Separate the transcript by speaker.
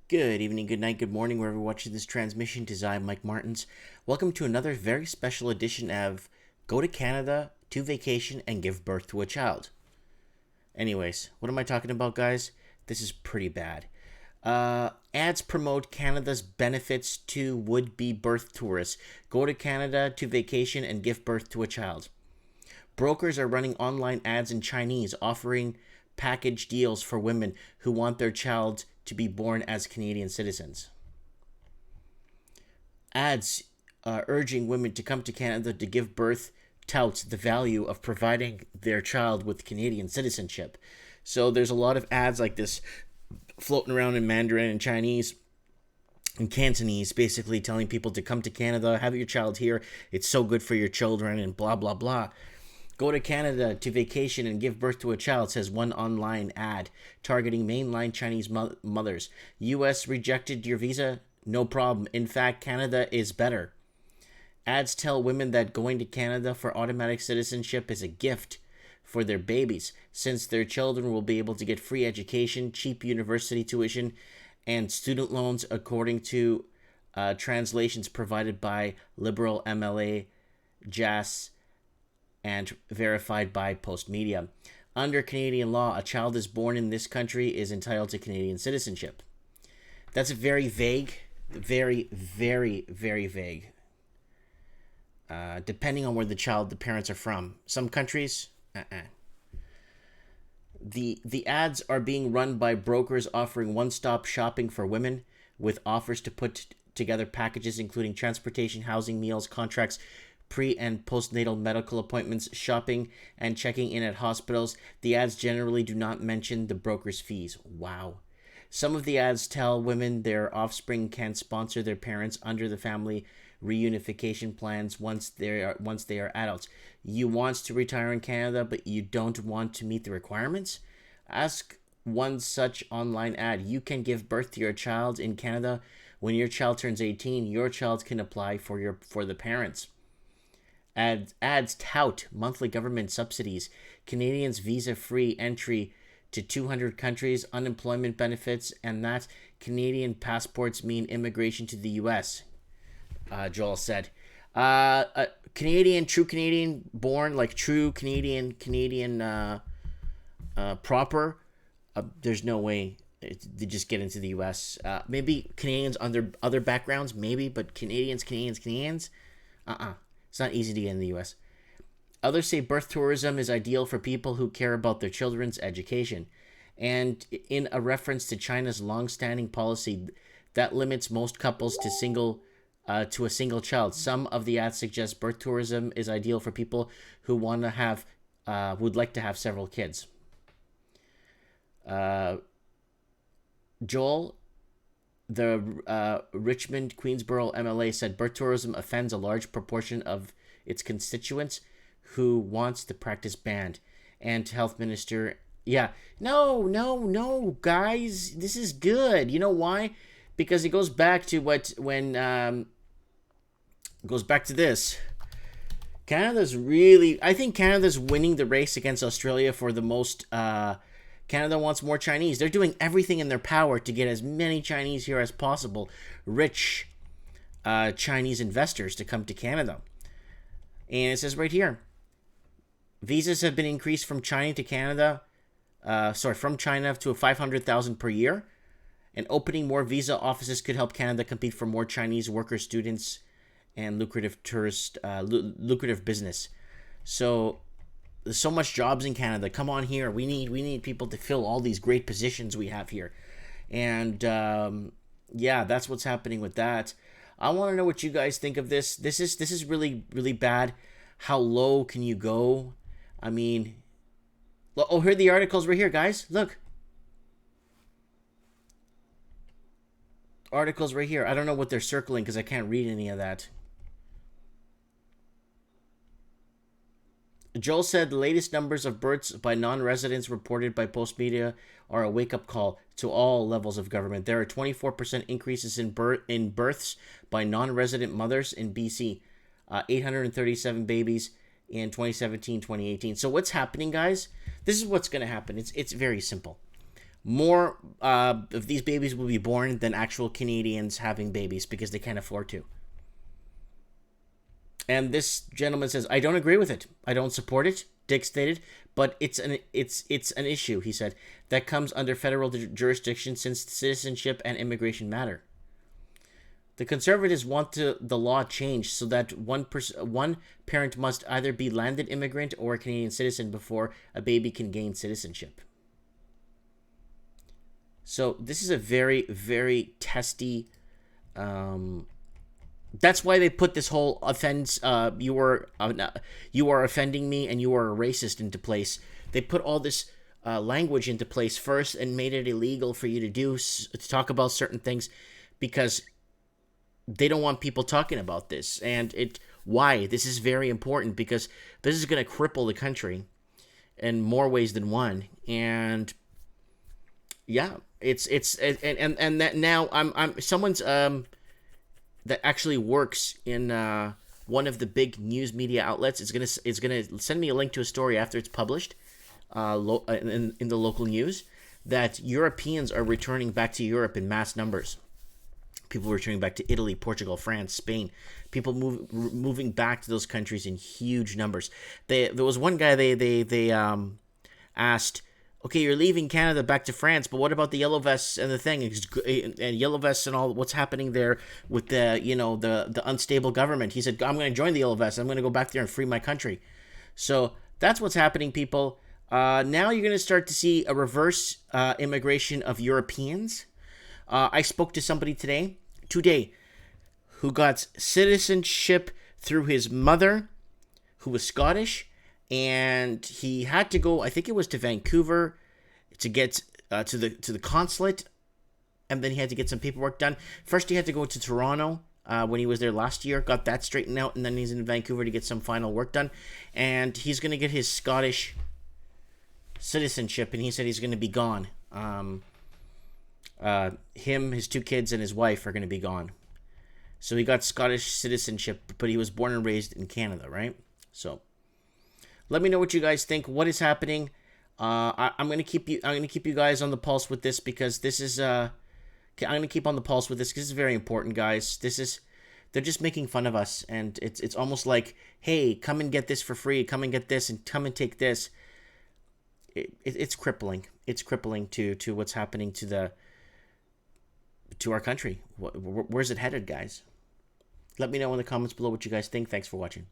Speaker 1: Good evening, good night, good morning, wherever you're watching this transmission. It is I, Mike Martins. Welcome to another very special edition of Go to Canada to Vacation and Give Birth to a Child. Anyways, what am I talking about, guys? This is pretty bad. Ads promote Canada's benefits to would-be birth tourists. Go to Canada to vacation and give birth to a child. Brokers are running online ads in Chinese offering package deals for women who want their child to be born as Canadian citizens. Ads urging women to come to Canada to give birth touts the value of providing their child with Canadian citizenship. So there's a lot of ads like this floating around in Mandarin and Chinese and Cantonese, basically telling people to come to Canada, have your child here, it's so good for your children, and blah, blah, blah. Go to Canada to vacation and give birth to a child, says one online ad targeting mainline Chinese mothers. U.S. rejected your visa? No problem. In fact, Canada is better. Ads tell women that going to Canada for automatic citizenship is a gift for their babies, since their children will be able to get free education, cheap university tuition, and student loans, according to translations provided by Liberal MLA Jas and verified by Postmedia. Under Canadian law, a child is born in this country is entitled to Canadian citizenship. That's very vague, very, very, very vague. Depending on where the parents are from. Some countries, The ads are being run by brokers offering one-stop shopping for women, with offers to put together packages including transportation, housing, meals, contracts, pre- and postnatal medical appointments, shopping, and checking in at hospitals. The ads generally do not mention the broker's fees. Wow. Some of the ads tell women their offspring can sponsor their parents under the family reunification plans once they are adults. You want to retire in Canada, but you don't want to meet the requirements? Ask one such online ad. You can give birth to your child in Canada. When your child turns 18, your child can apply for the parents. Ads tout monthly government subsidies, Canadians visa-free entry to 200 countries, unemployment benefits, and that Canadian passports mean immigration to the U.S., Joel said. True Canadian born, like true Canadian proper, there's no way they just get into the U.S. Maybe Canadians under other backgrounds, maybe, but Canadians. It's not easy to get in the U.S. Others say birth tourism is ideal for people who care about their children's education, and in a reference to China's long-standing policy that limits most couples to a single child. Some of the ads suggest birth tourism is ideal for people who would like to have several kids. Joel, the Richmond Queensborough MLA, said birth tourism offends a large proportion of its constituents who wants the practice banned. And Health Minister, no, guys, this is good. You know why? Because it goes back to goes back to this. I think Canada's winning the race against Australia for the most. Canada wants more Chinese. They're doing everything in their power to get as many Chinese here as possible. Rich Chinese investors to come to Canada. And it says right here, visas have been increased from China to Canada. From China to 500,000 per year. And opening more visa offices could help Canada compete for more Chinese workers, students, and lucrative business. So there's so much jobs in Canada. Come on here. We need people to fill all these great positions we have here. And that's what's happening with that. I want to know what you guys think of this. This is really, really bad. How low can you go? I mean, here are the articles right here, guys. Look. Articles right here. I don't know what they're circling because I can't read any of that. Joel said the latest numbers of births by non-residents reported by Postmedia are a wake-up call to all levels of government. There are 24% increases in births by non-resident mothers in BC, 837 babies in 2017-2018. So what's happening, guys? This is what's going to happen. It's very simple. more of these babies will be born than actual Canadians having babies because they can't afford to. And this gentleman says, I don't agree with it. I don't support it, Dick stated, but it's an issue, he said, that comes under federal jurisdiction since citizenship and immigration matter. The Conservatives want the law changed so that one parent must either be landed immigrant or a Canadian citizen before a baby can gain citizenship. So this is a very, very testy. That's why they put this whole offense. You are offending me, and you are a racist into place. They put all this language into place first and made it illegal for you to talk about certain things, because they don't want people talking about this. And why this is very important, because this is going to cripple the country in more ways than one. And yeah, it's and that now I'm someone's that actually works in one of the big news media outlets. It's gonna send me a link to a story after it's published in the local news, that Europeans are returning back to Europe in mass numbers. People returning back to Italy, Portugal, France, Spain. People moving back to those countries in huge numbers. There was one guy they asked, okay, you're leaving Canada back to France, but what about the yellow vests and the thing, and yellow vests and all what's happening there with the unstable government? He said, I'm going to join the yellow vests. I'm going to go back there and free my country. So that's what's happening, people. Now you're going to start to see a reverse immigration of Europeans. I spoke to somebody today, who got citizenship through his mother, who was Scottish, and he had to go, I think it was to Vancouver, to get to the consulate, and then he had to get some paperwork done. First, he had to go to Toronto when he was there last year, got that straightened out, and then he's in Vancouver to get some final work done. And he's going to get his Scottish citizenship, and he said he's going to be gone. Him, his 2 kids, and his wife are going to be gone. So he got Scottish citizenship, but he was born and raised in Canada, right? So let me know what you guys think. What is happening? I'm going to keep you guys on the pulse with this, because this is I'm going to keep on the pulse with this because it's very important, guys. They're just making fun of us, and it's almost like, hey, come and get this for free. Come and get this, and come and take this. It's crippling. It's crippling to what's happening to our country. Where's it headed, guys? Let me know in the comments below what you guys think. Thanks for watching.